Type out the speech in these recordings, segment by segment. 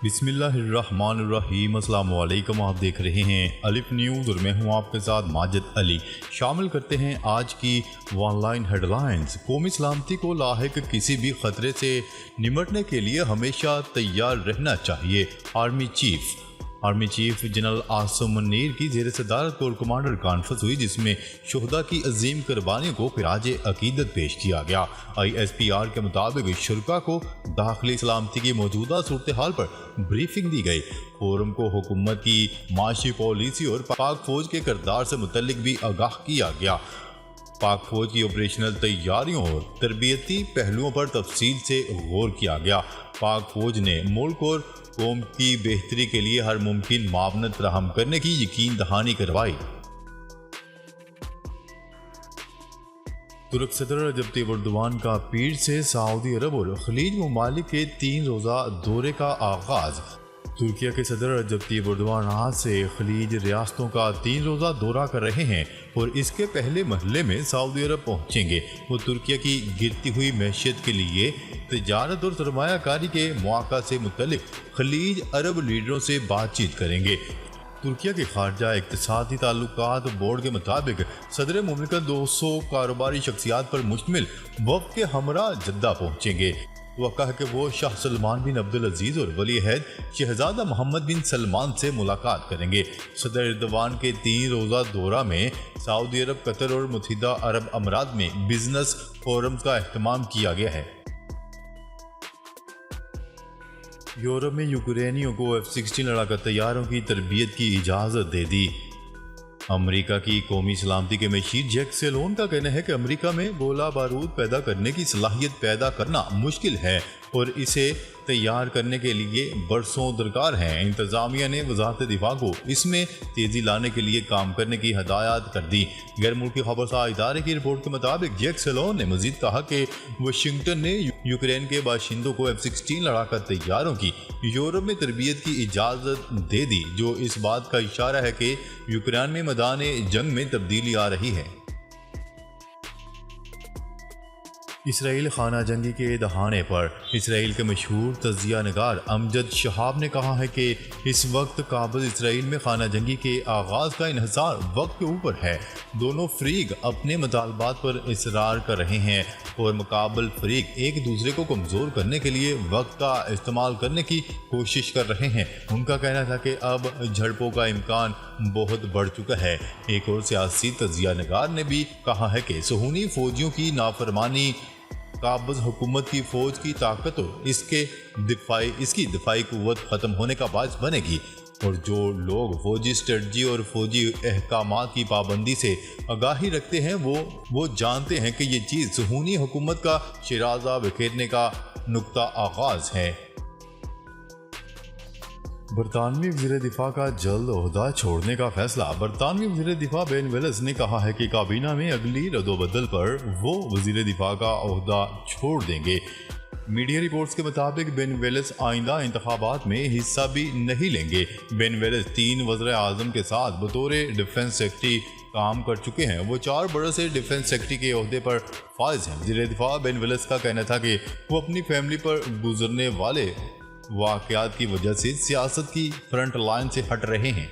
بسم اللہ الرحمن الرحیم۔ السلام علیکم، آپ دیکھ رہے ہیں الف نیوز اور میں ہوں آپ کے ساتھ ماجد علی۔ شامل کرتے ہیں آج کی آن لائن ہیڈ لائنز۔ قومی سلامتی کو لاحق کسی بھی خطرے سے نمٹنے کے لیے ہمیشہ تیار رہنا چاہیے۔ Army chief general Asim Munir کی زیر صدارت کور کمانڈر کانفرنس ہوئی، جس میں شہداء کی عظیم قربانیوں کو خراج عقیدت پیش کیا گیا۔ ISPR کے مطابق شرکاء کو داخلی سلامتی کی موجودہ صورتحال پر بریفنگ دی گئی۔ فورم کو حکومت کی معاشی پالیسی اور پاک فوج کے کردار سے متعلق بھی آگاہ کیا گیا۔ پاک فوج کی آپریشنل تیاریوں اور تربیتی پہلوؤں پر تفصیل سے غور کیا گیا۔ پاک فوج نے ملک اور قوم کی بہتری کے لیے ہر ممکن معاونت فراہم کرنے کی یقین دہانی کروائی۔ ترک صدر رجب طیب ایردوان کا پیر سے سعودی عرب اور خلیج ممالک کے 3 روزہ دورے کا آغاز۔ ترکیہ کے صدر رجب طیب ایردوان آج سے خلیج ریاستوں کا 3 روزہ دورہ کر رہے ہیں اور اس کے پہلے مرحلے میں سعودی عرب پہنچیں گے۔ وہ ترکیہ کی گرتی ہوئی معیشت کے لیے تجارت اور سرمایہ کاری کے مواقع سے متعلق خلیج عرب لیڈروں سے بات چیت کریں گے۔ ترکیہ کے خارجہ اقتصادی تعلقات بورڈ کے مطابق صدر مملکت 200 کاروباری شخصیات پر مشتمل وفد کے ہمراہ جدہ پہنچیں گے۔ توقع ہے کہ وہ شاہ سلمان بن عبدالعزیز اور ولی عہد شہزادہ محمد بن سلمان سے ملاقات کریں گے۔ صدر ایردوان کے 3 روزہ دورہ میں سعودی عرب، قطر اور متحدہ عرب امارات میں بزنس فورمز کا اہتمام کیا گیا ہے۔ یورپ میں یوکرینیوں کو F-16 لڑاکا طیاروں کی تربیت کی اجازت دے دی۔ امریکہ کی قومی سلامتی کے مشیر جیک سیلون کا کہنا ہے کہ امریکہ میں گولہ بارود پیدا کرنے کی صلاحیت پیدا کرنا مشکل ہے اور اسے تیار کرنے کے لیے برسوں درکار ہیں۔ انتظامیہ نے وزارت دفاع کو اس میں تیزی لانے کے لیے کام کرنے کی ہدایت کر دی۔ غیر ملکی خبرساز ادارے کی رپورٹ کے مطابق جیک سیلون نے مزید کہا کہ واشنگٹن نے یوکرین کے باشندوں کو F-16 لڑاکا طیاروں کی یورپ میں تربیت کی اجازت دے دی، جو اس بات کا اشارہ ہے کہ یوکرین میں میدان جنگ میں تبدیلی آ رہی ہے۔ اسرائیل خانہ جنگی کے دہانے پر اسرائیل کے مشہور تجزیہ نگار امجد شہاب نے کہا ہے کہ اس وقت قابض اسرائیل میں خانہ جنگی کے آغاز کا انحصار وقت کے اوپر ہے۔ دونوں فریق اپنے مطالبات پر اصرار کر رہے ہیں اور مقابل فریق ایک دوسرے کو کمزور کرنے کے لیے وقت کا استعمال کرنے کی کوشش کر رہے ہیں۔ ان کا کہنا تھا کہ اب جھڑپوں کا امکان بہت بڑھ چکا ہے۔ ایک اور سیاسی تجزیہ نگار نے بھی کہا ہے کہ صہیونی فوجیوں کی نافرمانی قابض حکومت کی فوج کی طاقت اور اس کی دفاعی قوت ختم ہونے کا باعث بنے گی، اور جو لوگ فوجی اسٹریٹجی اور فوجی احکامات کی پابندی سے آگاہی رکھتے ہیں وہ جانتے ہیں کہ یہ چیز صہیونی حکومت کا شیرازہ بکھیرنے کا نقطہ آغاز ہے۔ برطانوی وزیر دفاع کا جلد عہدہ چھوڑنے کا فیصلہ۔ برطانوی وزیر دفاع بین ویلز نے کہا ہے کہ کابینہ میں اگلی رد و بدل پر وہ وزیر دفاع کا عہدہ چھوڑ دیں گے۔ میڈیا رپورٹس کے مطابق بین ویلز آئندہ انتخابات میں حصہ بھی نہیں لیں گے۔ بین ویلز 3 وزراء اعظم کے ساتھ بطور ڈیفنس سیکرٹری کام کر چکے ہیں۔ وہ 4 برس سے ڈیفنس سیکرٹری کے عہدے پر فائز ہیں۔ وزیر دفاع بین ویلز کا کہنا تھا کہ وہ اپنی فیملی پر گزرنے والے واقعات کی وجہ سے سیاست کی فرنٹ لائن سے ہٹ رہے ہیں۔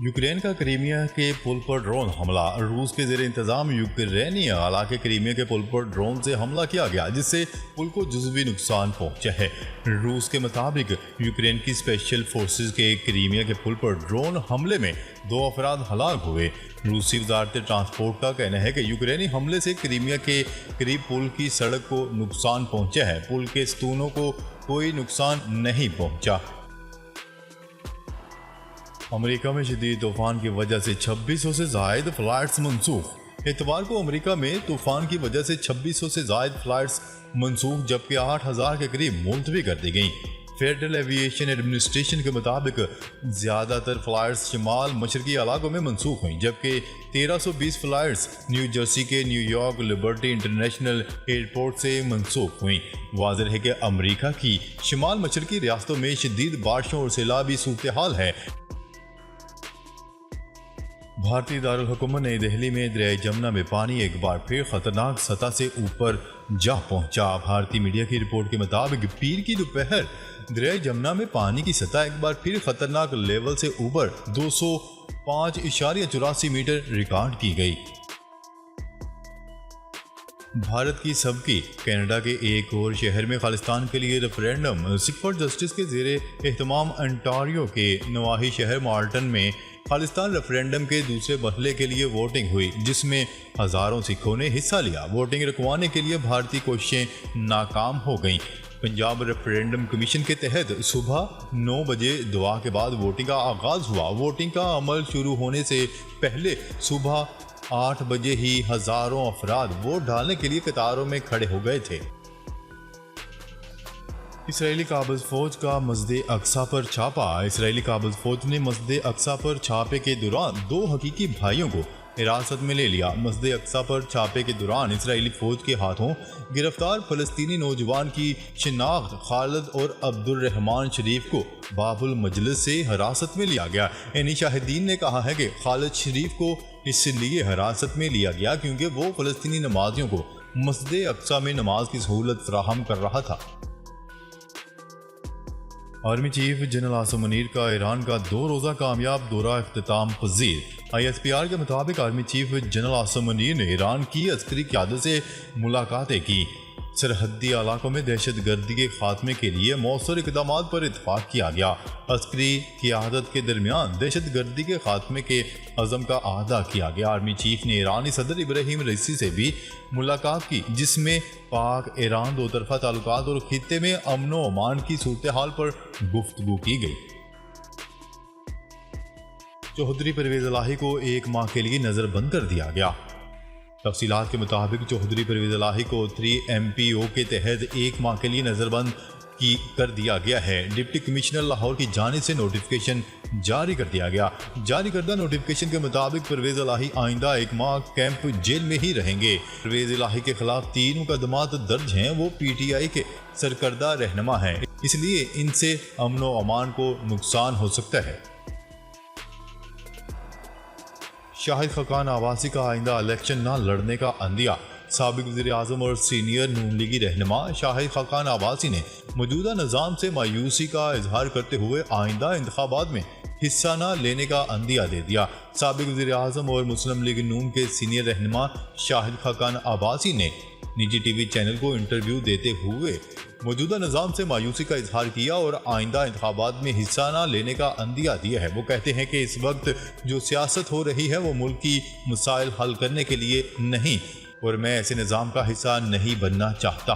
یوکرین کا کریمیا کے پل پر ڈرون حملہ۔ روس کے زیر انتظام یوکرینی علاقے کریمیا کے پل پر ڈرون سے حملہ کیا گیا، جس سے پل کو جزوی نقصان پہنچا ہے۔ روس کے مطابق یوکرین کی اسپیشل فورسز کے کریمیا کے پل پر ڈرون حملے میں 2 افراد ہلاک ہوئے۔ روسی وزارت ٹرانسپورٹ کا کہنا ہے کہ یوکرینی حملے سے کریمیا کے قریب پل کی سڑک کو نقصان پہنچا ہے۔ پل کے ستونوں کو کوئی نقصان نہیں پہنچا۔ امریکہ میں شدید طوفان کی وجہ سے 2600 سے زائد فلائٹس منسوخ۔ اتوار کو امریکہ میں طوفان کی وجہ سے 2600 سے زائد فلائٹس منسوخ جبکہ 8000 کے قریب ملتوی کر دی گئیں۔ فیڈرل ایوییشن ایڈمنسٹریشن کے مطابق زیادہ تر فلائٹس شمال مشرقی علاقوں میں منسوخ ہوئیں، جبکہ 1320 فلائٹس نیو جرسی کے new York Liberty international airport سے منسوخ ہوئیں۔ واضح ہے کہ امریکہ کی شمال مشرقی ریاستوں میں شدید بارشوں اور سیلابی صورتحال ہے۔ بھارتی دارالحکومت نئی دہلی میں دریائے جمنا میں پانی ایک بار پھر خطرناک سطح سے اوپر جا پہنچا۔ بھارتی میڈیا کی رپورٹ کے مطابق پیر کی دوپہر دریائے جمنا میں پانی کی سطح ایک بار پھر خطرناک لیول سے اوپر 205.84 میٹر ریکارڈ کی گئی۔ بھارت کی سبکی کینیڈا کے ایک اور شہر میں خالستان کے لیے ریفرینڈم سکھ فار جسٹس کے زیر اہتمام انٹاریو کے نواحی شہر مارٹن میں خالستان ریفرینڈم کے دوسرے مرحلے کے لیے ووٹنگ ہوئی، جس میں ہزاروں سکھوں نے حصہ لیا۔ ووٹنگ رکوانے کے لیے بھارتی کوششیں ناکام ہو گئیں۔ پنجاب ریفرینڈم کمیشن کے تحت صبح 9 بجے دعا کے بعد ووٹنگ کا آغاز ہوا۔ ووٹنگ کا عمل شروع ہونے سے پہلے صبح 8 بجے ہی ہزاروں افراد ووٹ ڈالنے کے لیے قطاروں میں کھڑے ہو گئے تھے۔ اسرائیلی قابض فوج کا مسجد اقصی پر چھاپا۔ اسرائیلی قابض فوج نے مسجد اقصی پر چھاپے کے دوران 2 حقیقی بھائیوں کو حراست میں لے لیا۔ مسجد اقصی پر چھاپے کے دوران اسرائیلی فوج کے ہاتھوں گرفتار فلسطینی نوجوان کی شناخت خالد اور عبد الرحمان شریف کو باب المجلس سے حراست میں لیا گیا۔ انہی شاہدین نے کہا ہے کہ خالد شریف کو اس لیے حراست میں لیا گیا کیونکہ وہ فلسطینی نمازیوں کو مسجد اقصی میں نماز کی سہولت فراہم کر رہا تھا۔ Army chief general Asim Munir کا ایران کا 2 روزہ کامیاب دورہ اختتام پذیر۔ ISPR کے مطابق army chief general Asim Munir نے ایران کی عسکری قیادت سے ملاقاتیں کی۔ سرحدی علاقوں میں دہشت گردی کے خاتمے کے لیے مؤثر اقدامات پر اتفاق کیا گیا۔ عسکری قیادت کے درمیان دہشت گردی کے خاتمے کے عزم کا اعادہ کیا گیا۔ آرمی چیف نے ایرانی صدر ابراہیم رئیسی سے بھی ملاقات کی، جس میں پاک ایران 2 طرفہ تعلقات اور خطے میں امن و امان کی صورتحال پر گفتگو کی گئی۔ چوہدری پرویز الہی کو 1 ماہ کے لیے نظر بند کر دیا گیا۔ تفصیلات کے مطابق چوہدری پرویز الہی کو 3MPO کے تحت 1 ماہ کے لیے نظر بند کر دیا گیا ہے۔ ڈپٹی کمشنر لاہور کی جانب سے نوٹیفیکیشن جاری کر دیا گیا۔ جاری کردہ نوٹیفیکیشن کے مطابق پرویز الہی آئندہ 1 ماہ کیمپ جیل میں ہی رہیں گے۔ پرویز الہی کے خلاف 3 مقدمات درج ہیں۔ وہ PTI کے سرکردہ رہنما ہیں، اس لیے ان سے امن و امان کو نقصان ہو سکتا ہے۔ شاہد خاقان عباسی کا آئندہ الیکشن نہ لڑنے کا عندیہ۔ سابق وزیر اعظم اور سینئر نون لیگی رہنما شاہد خاقان عباسی نے موجودہ نظام سے مایوسی کا اظہار کرتے ہوئے آئندہ انتخابات میں حصہ نہ لینے کا عندیہ دے دیا۔ سابق وزیر اعظم اور مسلم لیگ نون کے سینئر رہنما شاہد خاقان عباسی نے نجی ٹی وی چینل کو انٹرویو دیتے ہوئے موجودہ نظام سے مایوسی کا اظہار کیا اور آئندہ انتخابات میں حصہ نہ لینے کا عندیہ دیا ہے۔ وہ کہتے ہیں کہ اس وقت جو سیاست ہو رہی ہے وہ ملک کی مسائل حل کرنے کے لیے نہیں، اور میں ایسے نظام کا حصہ نہیں بننا چاہتا۔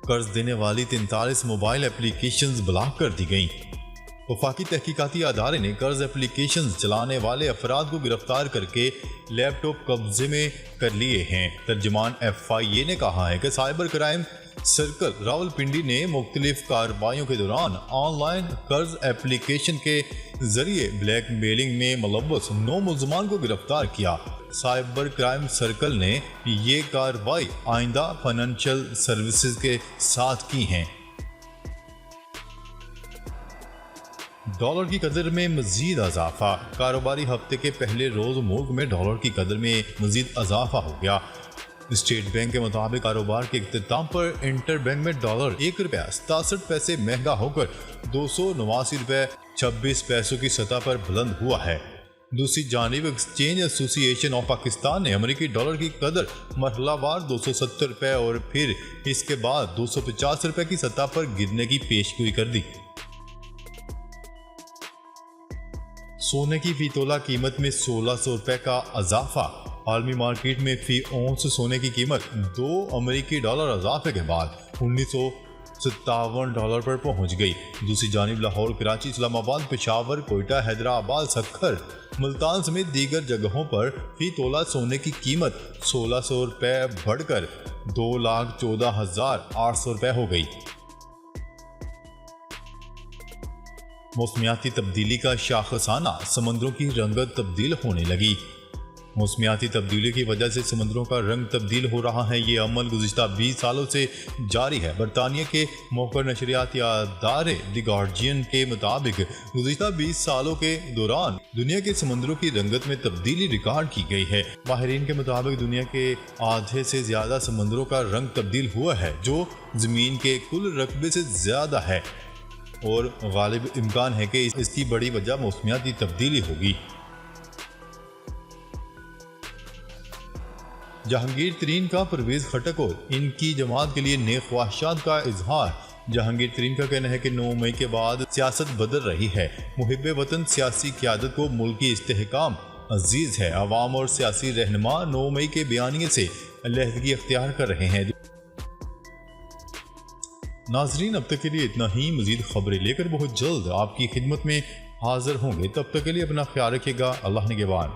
قرض دینے والی 43 موبائل اپلیکیشنز بلاک کر دی گئیں۔ وفاقی تحقیقاتی ادارے نے قرض اپلیکیشنز چلانے والے افراد کو گرفتار کر کے لیپ ٹاپ قبضے میں کر لیے ہیں۔ ترجمان FIA نے کہا ہے کہ سائبر کرائم سرکل راولپنڈی نے مختلف کارروائیوں کے دوران آن لائن قرض اپلیکیشن کے ذریعے بلیک میلنگ میں ملوث 9 ملزمان کو گرفتار کیا۔ سائبر کرائم سرکل نے یہ کارروائی آئندہ فائنینشیل سروسز کے ساتھ کی ہیں۔ ڈالر کی قدر میں مزید اضافہ۔ کاروباری ہفتے کے پہلے روز ملک میں ڈالر کی قدر میں مزید اضافہ ہو گیا۔ اسٹیٹ بینک کے مطابق کاروبار کے اختتام پر انٹر بینک میں ڈالر 1 روپیہ 67 پیسے مہنگا ہو کر 289 روپے 26 پیسوں کی سطح پر بلند ہوا ہے۔ دوسری جانب ایکسچینج ایسوسی ایشن آف پاکستان نے امریکی ڈالر کی قدر مرحلہ وار 270 روپے اور پھر اس کے بعد 250 روپے کی سطح پر گرنے کی پیشگوئی کر دی۔ سونے کی فی تولہ قیمت میں 1600 روپے کا اضافہ۔ عالمی مارکیٹ میں فی اونس سونے کی قیمت 2 امریکی ڈالر اضافے کے بعد 1957 ڈالر پر پہنچ گئی۔ دوسری جانب لاہور، کراچی، اسلام آباد، پشاور، کوئٹہ، حیدرآباد، سکھر، ملتان سمیت دیگر جگہوں پر فی تولہ سونے کی قیمت 1600 روپے بڑھ کر 2,14,800 روپے ہو گئی۔ موسمیاتی تبدیلی کا شاخسانہ، سمندروں کی رنگت تبدیل ہونے لگی۔ موسمیاتی تبدیلی کی وجہ سے سمندروں کا رنگ تبدیل ہو رہا ہے۔ یہ عمل گزشتہ 20 سالوں سے جاری ہے۔ برطانیہ کے موقر نشریاتی ادارے دی گارڈین کے مطابق گزشتہ 20 سالوں کے دوران دنیا کے سمندروں کی رنگت میں تبدیلی ریکارڈ کی گئی ہے۔ ماہرین کے مطابق دنیا کے آدھے سے زیادہ سمندروں کا رنگ تبدیل ہوا ہے، جو زمین کے کل رقبے سے زیادہ ہے، اور غالب امکان ہے کہ اس کی بڑی وجہ موسمیاتی تبدیلی ہوگی۔ جہانگیر ترین کا پرویز خٹک اور ان کی جماعت کے لیے نیک خواہشات کا اظہار۔ جہانگیر ترین کا کہنا ہے کہ 9 مئی کے بعد سیاست بدل رہی ہے۔ محب وطن سیاسی قیادت کو ملکی استحکام عزیز ہے۔ عوام اور سیاسی رہنما 9 مئی کے بیانیے سے علیحدگی اختیار کر رہے ہیں۔ ناظرین، اب تک کے لیے اتنا ہی۔ مزید خبریں لے کر بہت جلد آپ کی خدمت میں حاضر ہوں گے۔ تب تک کے لیے اپنا خیال رکھیے گا۔ اللہ نگہبان۔